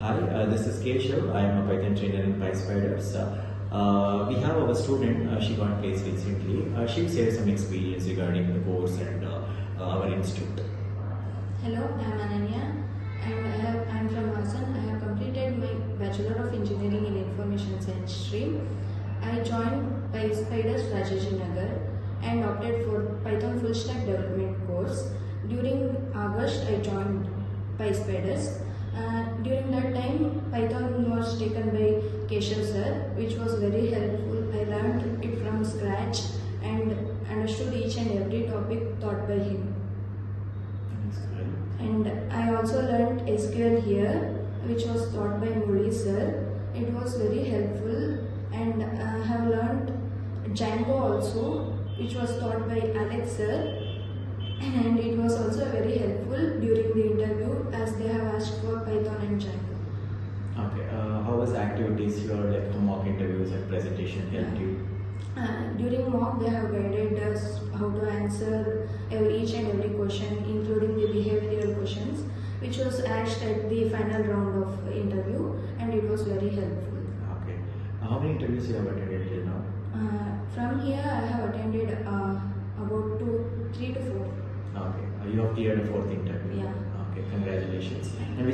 Hi, this is Keshav. I am a Python trainer in PySpiders. We have our student, she got placed recently. She'll share some experience regarding the course and our institute. Hello, I am Ananya and I am from Vatsal. I have completed my Bachelor of Engineering in Information Science stream. I joined PySpiders Rajajinagar and opted for Python full stack development course. During August, I joined PySpiders. During that time, Python was taken by Keshav sir, which was very helpful. I learned it from scratch and understood each and every topic taught by him. And I also learned SQL here, which was taught by Murli sir. It was very helpful, and I have learned Django also, which was taught by Alex sir. And it was also very helpful during the interview as they have asked for Python and Django. Okay, how was the activities, your mock interviews and presentation helped you? During mock, they have guided us how to answer each and every question, including the behavioral questions, which was asked at the final round of interview, and it was very helpful. Okay, how many interviews you have attended till now? From here, I have attended about 3 to 4. Okay, you have cleared a fourth interview. Yeah. Okay, congratulations. And